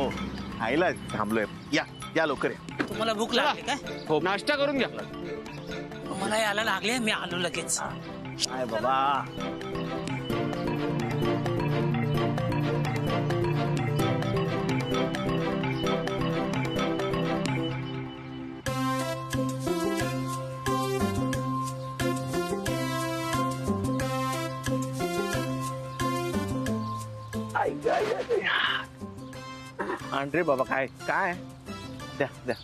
हो खायला थांबलोय. या या लवकर या. तुम्हाला भूक लागली काय? हो नाश्ता करून घ्या. मला यायला लागले, मी आलो लगेच. काय बाबा. रे बाबा काय काय द्या द्या.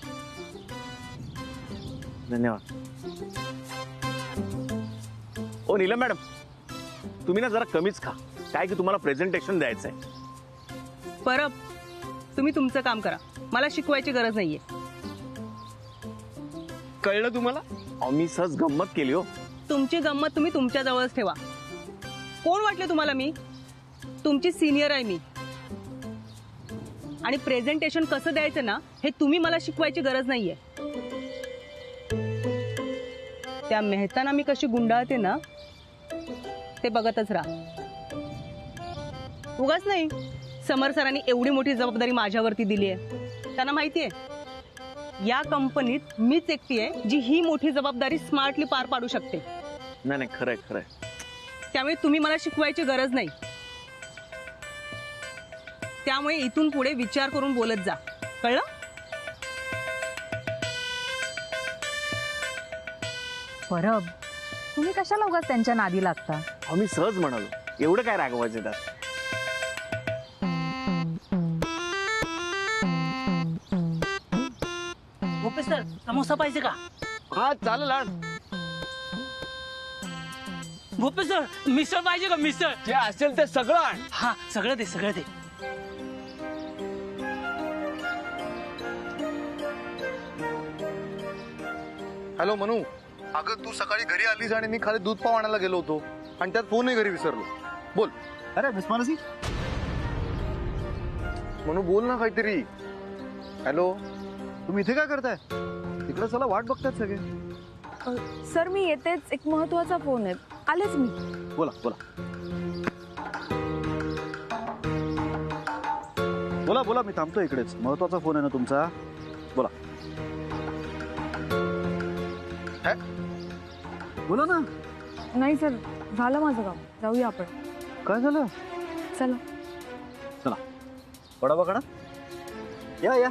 धन्यवाद. ओ नीलम मॅडम, तुम्ही ना जरा कमीच खा. काय की तुम्हाला प्रेझेंटेशन द्यायचंय. परब, तुम्ही तुमचं काम करा, मला शिकवायची गरज नाहीये. कळलं तुम्हाला? अहो मी सहज गंमत केली हो. तुमची गंमत तुम्ही तुमच्या जवळच ठेवा. कोण वाटले तुम्हाला मी? तुमची सिनियर आहे मी. आणि प्रेझेंटेशन कसं द्यायचं ना हे तुम्ही मला शिकवायची गरज नाहीये. त्या मेहताना मी कशी गुंडाळते ना ते बघतच राहा. उगाच नाही, समर सरांनी एवढी मोठी जबाबदारी माझ्यावरती दिली आहे. त्यांना माहितीये या कंपनीत मीच एकटी आहे जी ही मोठी जबाबदारी स्मार्टली पार पाडू शकते. नाही नाही खरंय खरंय. त्यामुळे तुम्ही मला शिकवायची गरज नाही. त्यामुळे इथून पुढे विचार करून बोलत जा, कळलं? परब, तुम्ही कशाला उगाच त्यांच्या नादी लागता? आम्ही सहज म्हणालो, एवढं काय रागवायचं त्यात. भोपे सर, समोसा पाहिजे का? हा चालेल. भोपे सर, मिसळ पाहिजे का? मिसळ जे असेल ते सगळं आण. हा, सगळं दे, सगळं दे. हॅलो मनू, अगं तू सकाळी घरी आलीस आणि मी खाली दूध पाव आणायला गेलो होतो आणि त्यात फोनही घरी विसरलो. बोल. अरे बिस्मानसी. मनू बोल ना काहीतरी. हॅलो, तुम्ही इथे काय करताय? तिकडे चला, वाट बघतायत सगळे. सर मी येतेच, एक महत्वाचा फोन आहे, आलेच मी. बोला बोला बोला बोला, मी थांबतो इकडेच. महत्वाचा फोन आहे ना तुमचा? बोला. बोला ना. नाही सर, झालं माझं काम, जाऊया आपण. काय झालं? चला. चला बडा बघा. या या.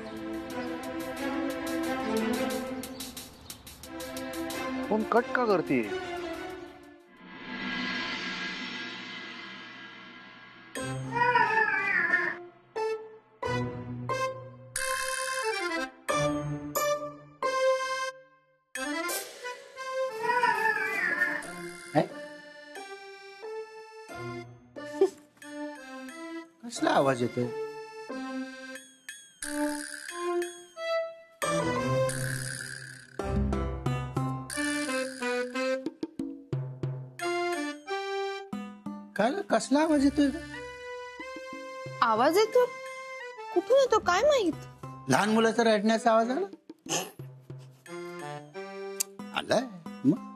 फोन कट का करते? कसला आवाज येतोय? काय कसला आवाज येतोय? आवाज येतो? कुठून येतो काय माहित? लहान मुलाचा रडण्याचा आवाज आला? आलाय मग?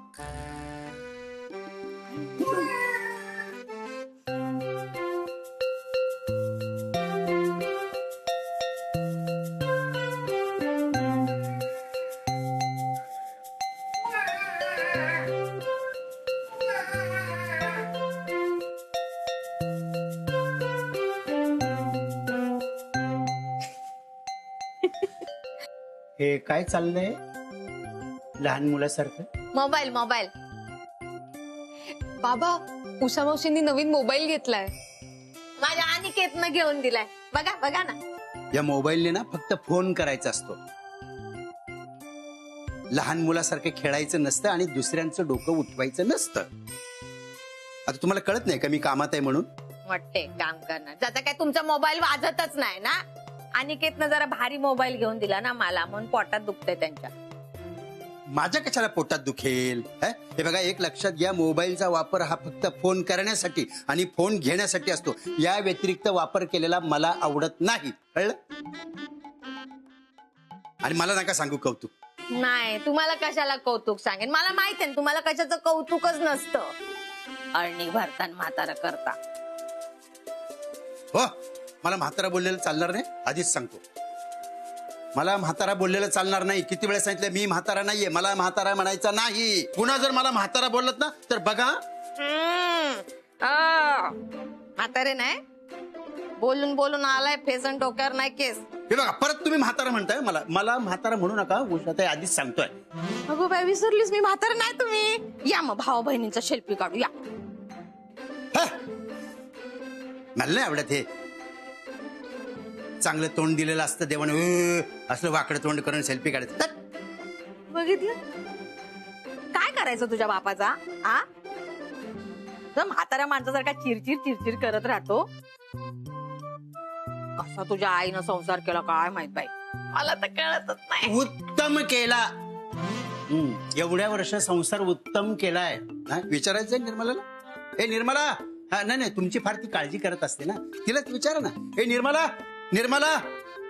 हे काय चाललंय लहान मुलासारखं? Mobile mobile. बाबा, उषा मावशींनी नवीन मोबाईल घेतलाय. माझ्या अनिकेतनं घेऊन दिलाय. बघा बघा ना. या मोबाईलने ना फक्त फोन करायचा असतो. लहान मुलासारखं खेळायचं नसतं आणि दुसऱ्यांचं डोकं उठवायचं नसतं. आता तुम्हाला कळत नाही का मी कामात आहे म्हणून? वाटते काम करणार. जाता काय तुमचा मोबाईल वाजतच नाही ना. अनिकेतनं जरा भारी मोबाईल घेऊन दिला ना मला, म्हणून पोटात दुखतंय त्यांच्या. माझ्या कशाला पोटात दुखेल? हे बघा, एक लक्षात घ्या, मोबाईलचा वापर हा फक्त फोन करण्यासाठी आणि फोन घेण्यासाठी असतो. या व्यतिरिक्त वापर केलेला मला आवडत नाही, कळलं? आणि मला नका सांगू कौतुक. नाही, तुम्हाला कशाला कौतुक सांगेन? मला माहित आहे तुम्हाला कशाचं कौतुकच नसतं. अळणी भरताना म्हातारा करता. हो, मला म्हातारा बोललेलं चालणार नाही, आधीच सांगतो. मला म्हातारा बोललेलं चालणार नाही. किती वेळा सांगितलं मी म्हातारा नाहीये, मला म्हातारा म्हणायचा नाही. पुन्हा जर मला म्हातारा बोलत ना तर बघा. म्हातारे नाही, बोलून बोलून आलाय फेसन डोक्यावर नाही केस. हे बघा परत तुम्ही म्हातारा म्हणताय. मला म्हातारा म्हणू नका, उषाताई आधीच सांगतोय. अगो बाय विसरलीस मी म्हातारे नाही तुम्ही. या मग भाऊ बहिणींचा सेल्फी काढू या. मला नाही आवडत हे. चांगलं तोंड दिलेलं असतं देवाने, असलं वाकडं तोंड करून सेल्फी काढायचं. बघितलं काय करायचं तुझ्या बापाचा? आ म्हाताऱ्या माणसासारखा चिरचिर चिरचिर करत राहतो. कसा तुझ्या आईनं संसार केला काय माहित बाई, मला तर कळतच नाही. उत्तम केला. एवढ्या वर्ष संसार उत्तम केलाय. विचारायचंय निर्मलाला. हे निर्मला, नाही नाही तुमची फार ती काळजी करत असते ना, तिलाच विचारा ना. हे निर्मला, निर्मला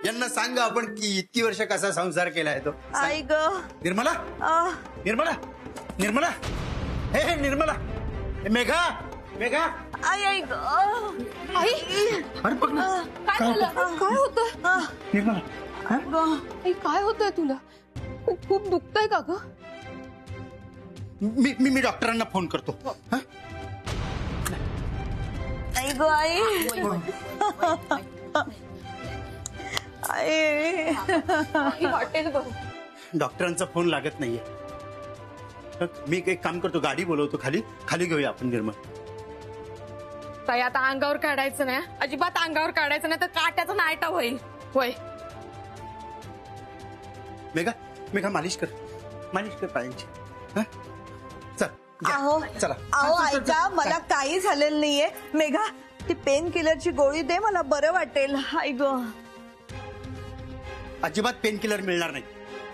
यांना सांगा आपण की इतकी वर्ष कसा संसार केलाय तो. आई ग निर्मला, निर्मला, निर्मला, हे निर्मला, मेघा, मेघा. आई आई ग आई अरे बघ ना काय झालं? काय होतं? निर्मला. आई काय होतंय तुला? खूप दुखतंय का ग? मी डॉक्टरांना फोन करतो. आई ग आई आई वाटेल बघ. डॉक्टरांचा फोन लागत नाहीये. मी एक काम करतो, गाडी बोलवतो, खाली खाली घेऊया आपण निर्मल. ताई आता अंगावर काढायचं नाही, अजिबात अंगावर काढायचं नाही तर काट्याचा नायटा होईल. होय मेघा, मेघा मालिश कर, मालिश कर पायांची. चल घ्या. अहो चला. अहो ऐका, मला काही झालेलं नाहीये. मेघा ती पेन किलरची गोळी दे, मला बरं वाटेल. आई ग अजिबात पेन किलर मिळणार नाही.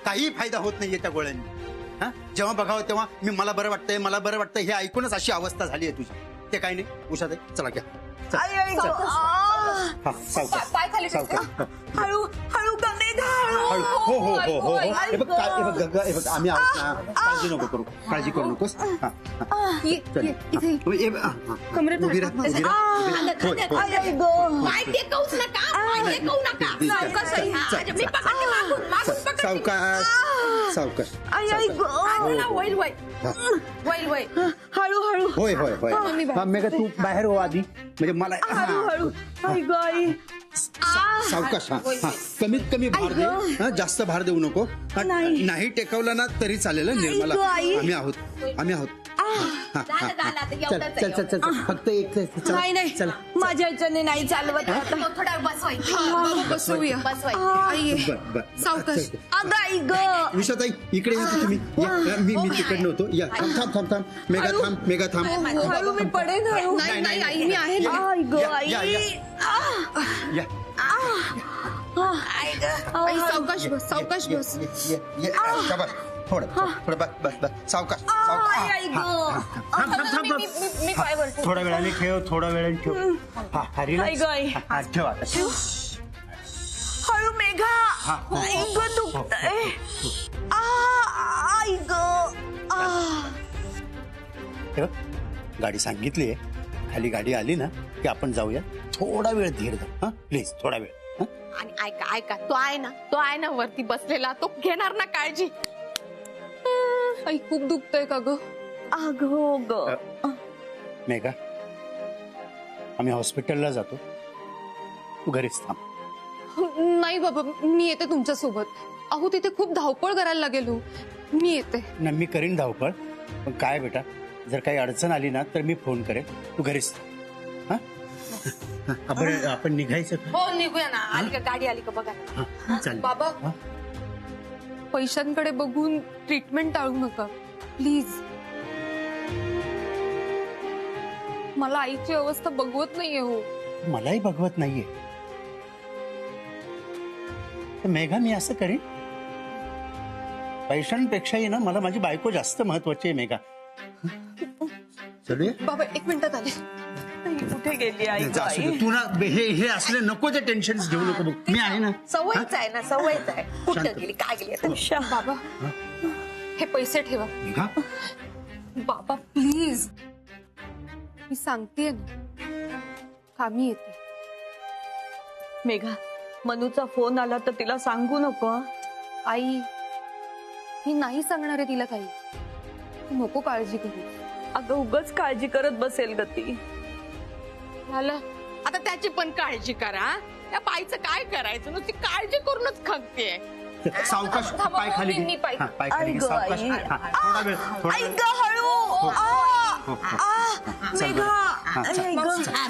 काही फायदा होत नाहीये त्या गोळ्यांनी. जेव्हा बघावं तेव्हा मला बरं वाटतंय, मला बरं वाटतंय, हे ऐकूनच अशी अवस्था झाली आहे तुझी. ते काही नाही उषाताई, चला घ्या. पाय खाली हळू हळू का मेघा हळू. हो हो हो हो. हे बघ आम्ही आहोत ना, काळजी नको करू, काळजी करू नकोस. उभी राहा, उभी राहा. आई ग पाय टेकवूच नका, पाय टेकवू नका. सावकाश आहे. हा, मी पकडते मागून, मागून पकडते. सावकाश, सावकाश. आई आई ग वैल वैल वैल वैल. हळू हळू होय होय होय. मेघा तू बाहेर हो आधी, म्हणजे मला. हळू हळू. आई ग आई सावकाश. कमीत कमी भार दे, जास्त भार देऊ नको. नाही टेकवला ना तरी चालेल निर्मला. आम्ही आहोत, आम्ही आहोत. चल चल चल चल, फक्त एक. नाही नाही चला माझ्या ह्याच्याने नाही चालवत. थोडा बसवायचं. बसूया. बसवायचं. सावकाश. अगं आई ग विशाताई इकडे येतो तुम्ही. या, मी तिकडे नव्हतो. या थांब थांब थांब. मेघा थांब, मेघा थांब. हळू मी पडेन. हळू नाही नाही आई मी आहे ना. आई ग आई या. आई सावकाश बस, सावकाश बस. थोडं थोडं बस बस बस. सावकाश, आई ग मी पायवर थोड्या वेळाने ठेव, थोड्या वेळाने ठेव. हा रिलॅक्स. आई ग आई ठेव आता. हळू मेघा. आई ग दुखतंय. आई ग हे बघ, गाडी सांगितली आहे, खाली गाडी आली ना की आपण जाऊया. थोडा वेळ धीर धर. हा प्लीज, थोडा वेळ. आणि ऐका ऐका, तो आहे ना वरती बसलेला, तो घेणार ना काळजी. आई खूप दुखतंय का ग? अगो ग मेघा, आम्ही हॉस्पिटलला जातो, तू घरीच थांब. नाही बाबा, मी येते तुमच्या सोबत. अहो तिथे खूप धावपळ करायला लागेल हो. मी येते. ना मी करीन धावपळ, पण काय बेटा, जर काही अडचण आली ना तर मी फोन करेन, तू घरीच. हा आपण निघायचं. हो निघूया ना. आली का गाडी, आली का बघा. चालेल. बाबा पैशांकडे बघून ट्रीटमेंट टाळू नका प्लीज. मला आईची अवस्था बघवत नाहीये हो. मलाही बघवत नाहीये. तर मेघा, मी असं करीन, पैशांपेक्षाही ना मला माझी बायको जास्त महत्वाची आहे मेघा. चलूया. बाबा 1 मिनिटात आले. कुठे गेली आई ग आई. तू ना हे असले नको ते टेन्शन घेऊ नको. बघ मी आहे ना. सवयच आहे ना, सवयच आहे. कुठं गेली, काय गेली आता? बाबा हे पैसे ठेवा. मेघा, बाबा प्लीज, मी सांगतेय ना, कामी येते. मेघा, मनूचा फोन आला तर तिला सांगू नको हं? आई मी नाही सांगणार आहे तिला काही. तू नको काळजी करू. अगं उगाच काळजी करत बसेल ग ती. झालं आता त्याची पण काळजी करा. त्या बाईचं काय करायचं, नुसती काळजी करूनच खगते. सावकाश पाय खाली घे. मी पाय हा, पाय खाली घे. आई गं, सावकाश. आई. हा, थोडा वेळ थोडा वेळ.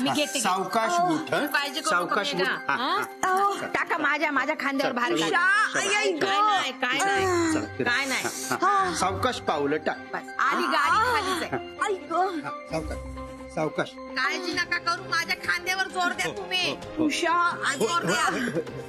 मी घेते सावकाश उठ हं? काळजी करू सावकाश नका, उठ. हा, हा? हा. टाका माझ्या खांद्यावर भार चल, टाका. चल, चल. काय नाही काय नाही चल, फिर. काय नाही. हा, सावकाश पावलं टाक. बस, आली गाडी खालीच आहे. हा, सावकाश सावकाश. काळजी नका करू, माझ्या खांद्यावर जोर द्या तुम्ही. हो. जोर द्या.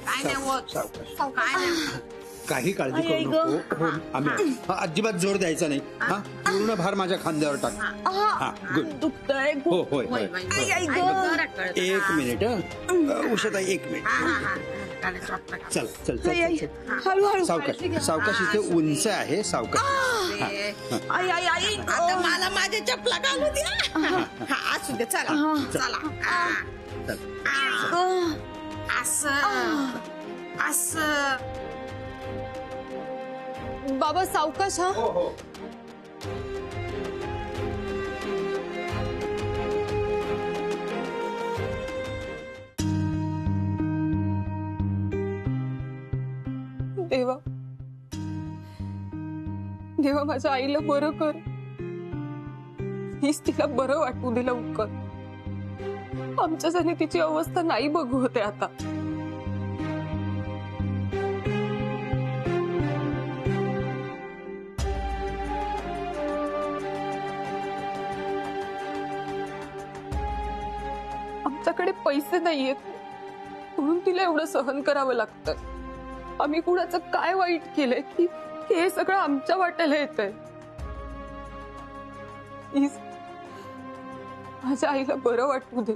काय नाही होत. सावकाश. काय नाही. काही काळजी करू नको. हो, आम्ही हा, अजिबात जोर द्यायचा नाही. हा, पूर्ण भार माझ्या खांद्यावर टाक. हा, गुड. दुखतंय खूप. हो होय होय, होय होय. होय. जरा कळतं. एक मिनिट हं. उषाताई 1 मिनिट. हा. चालेल, चल, चल. चल चल चल चल. हळूहळू. सावकाश सावकाश इथे उंच आहे. सावकाश. ए, आई आई आई आता मला माझ्या चपला घालू द्या. हा, असू दे चला चला. हा. चल. असं असं. बाबा सावकाश हा. देवा देवा माझ्या आईला बरं कर. हीच तिला बरं वाटू दे लवकर. आमच्यासाठी तिची अवस्था नाही बघू होते आता. आमच्याकडे पैसे नाहीयेत म्हणून तिला एवढं सहन करावं लागतं. आम्ही कुणाचं काय वाईट केलंय की हे सगळं आमच्या वाट्याला येतंय. प्लीज माझ्या आईला बरं वाटू दे.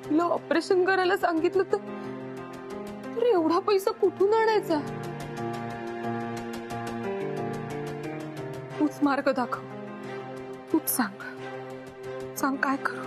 तिला ऑपरेशन करायला सांगितलं तर एवढा पैसा कुठून आणायचा. तूच मार्ग दाखव. तूच सांग काय करू.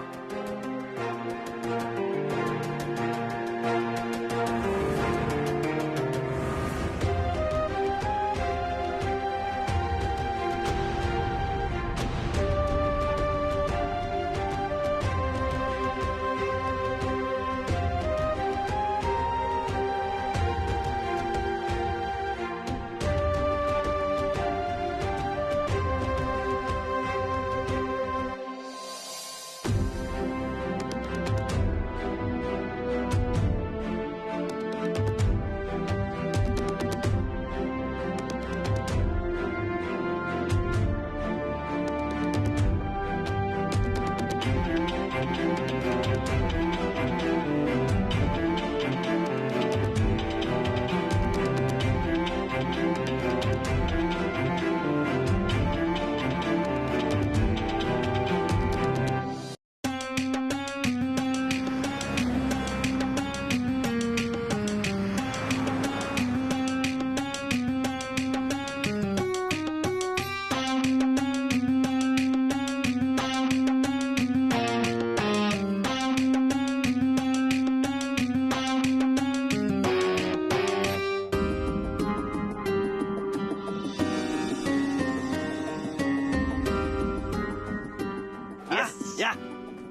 या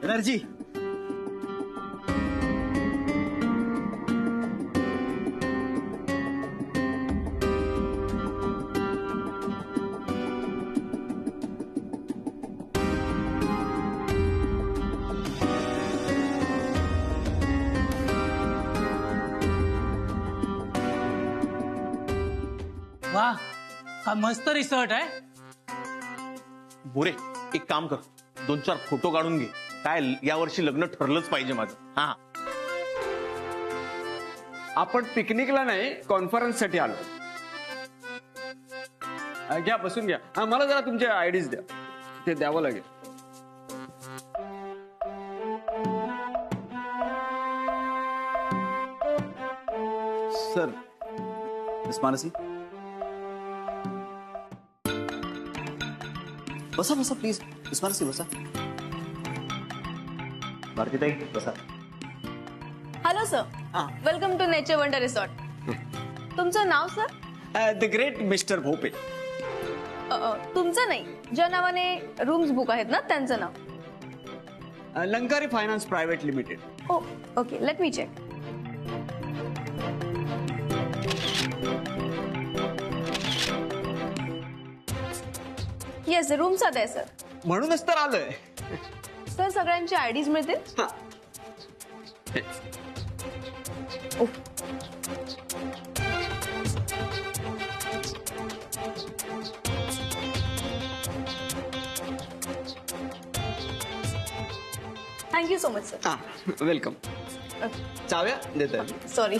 एनर्जी. वा काय मस्त रिसॉर्ट आहे. बोरे एक काम कर, 2-4 फोटो काढून घे. काय यावर्षी लग्न ठरलंच पाहिजे माझं. हा आपण पिकनिकला नाही कॉन्फरन्स साठी आलो. घ्या बसून घ्या. हा मला जरा तुमचे आयडीज द्या. ते द्यावं लागेल. सर मिस मानसी बसा बसा प्लीज. मिस मानसी बसा. भारतीताई बसा. Hello sir, welcome to nature wonder resort. तुमचं नाव sir? The great mister Bhope. तुमचं नाही, ज्या नावाने रूम्स बुक आहेत ना त्यांचं नाव. लंकारी finance private limited. Oh okay, let me check. Yes, room साधा आहे सर. म्हणूनच तर आलोय. सर सगळ्यांचे आयडीज मिळतील? Thank you so much sir. Welcome. चाव्या देता. Sorry.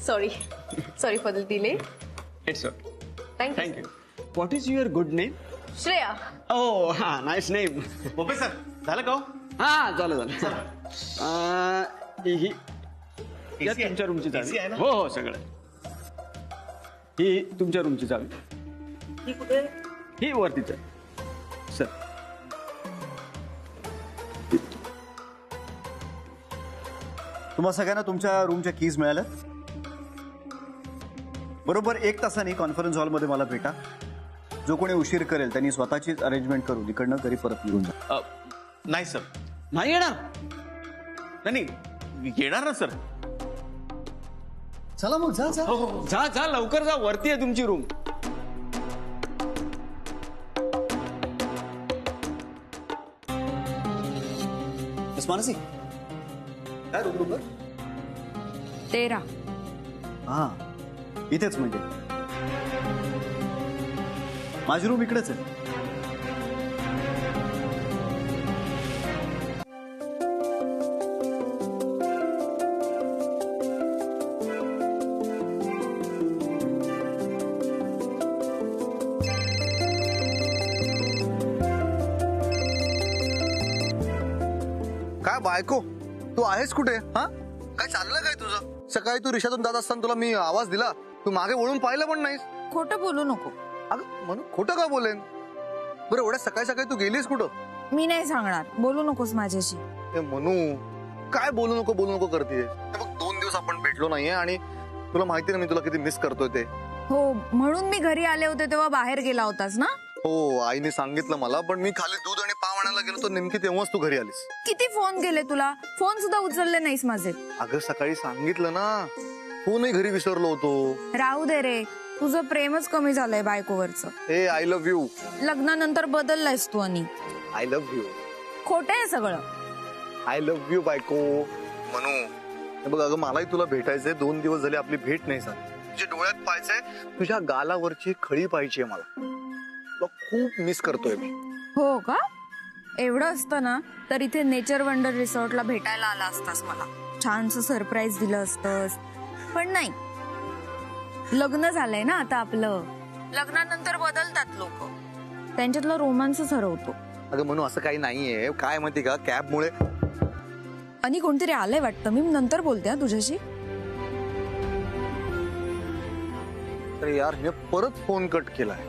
Sorry for the delay. It's okay. Thank you. Thank you. What is your good name? Shreya. Oh हा, नाईस नेम. भोपे सर झालं का हो? हा, झालं. ही या AC आहे? तुमच्या रूमची AC चावी. आहे ना? हो सगळं. ही तुमच्या रूमची चावी. ही कुठे? ही वरतीच आहे सर. तुम्हा सगळ्यांना तुमच्या रूमच्या कीज मिळाल्या. बरोबर 1 तासाने कॉन्फरन्स हॉलमध्ये मला भेटा. जो कोणी उशीर करेल त्यांनी स्वतःचीच अरेंजमेंट करून इकडनं घरी परत निघून जा. नाही सर. नाही येणार. नाही येणार ना सर. चला मग जा जा. जा लवकर जा. वरती आहे तुमची रूम. मानसी काय रूम नंबर? 13. हा, इथेच म्हणजे माझी रूम इकडेच आहे. काय बायको, तू आहेस कुठे? हा, काय चाललं काय तुझं? सकाळी तू रिक्षातून जात असताना तुला मी आवाज दिला, तू मागे वळून पाहिलं पण नाहीस. खोटं बोलू नको. अगं म्हणून खोटं का बोलेन? बरं एवढ्या सकाळी सकाळी तू गेलीस कुठं? मी नाही सांगणार, बोलू नकोस माझ्याशी. ए म्हणू, काय बोलू नको करतेय? बघ 2 दिवस आपण भेटलो नाहीये आणि तुला माहिती ना मी तुला किती मिस करतोय ते. हो, म्हणून मी घरी आले होते तेव्हा बाहेर गेला होतास ना. हो, आईने सांगितलं मला, पण मी खाली दूध आणि पाव आणायला गेलो तर नेमकी तेव्हाच तू घरी आलीस. किती फोन केले तुला, फोन सुद्धा उचलले नाहीस माझे. अगं सकाळी सांगितलं ना, फोनही घरी विसरलो होतो. राहू दे रे, तुझं प्रेमच कमी झालंय बायकोवरचं. ए आय लव्ह यू. लग्नानंतर बदललायस तू. आणि आय लव्ह यू. खोटं आहे सगळं. आय लव्ह यू बायको. म्हणू बघ, अगं मलाही तुला भेटायचंय. 2 दिवस झाले आपली भेट नाही झाली. तुझ्या डोळ्यात पाहायचंय, तुझ्या गालावरची खळी पाहिजे मला. तुला खूप मिस करतोय मी. हो का? एवढं असतं ना तर इथे नेचर वंडर रिसॉर्टला भेटायला आला असतास मला. छानसं सरप्राईज दिलं असतंस. पण नाही, लग्न झालंय ना आता आपलं. लग्नानंतर बदलतात लोक, त्यांच्यातला रोमांसच हरवतो. अगं म्हणू असं काही नाहीये. काय माहिती का, कॅबमुळे. आणि कोणतरी आलंय वाटतं, मी नंतर बोलते तुझ्याशी. अरे यार, मी परत फोन कट केलाय.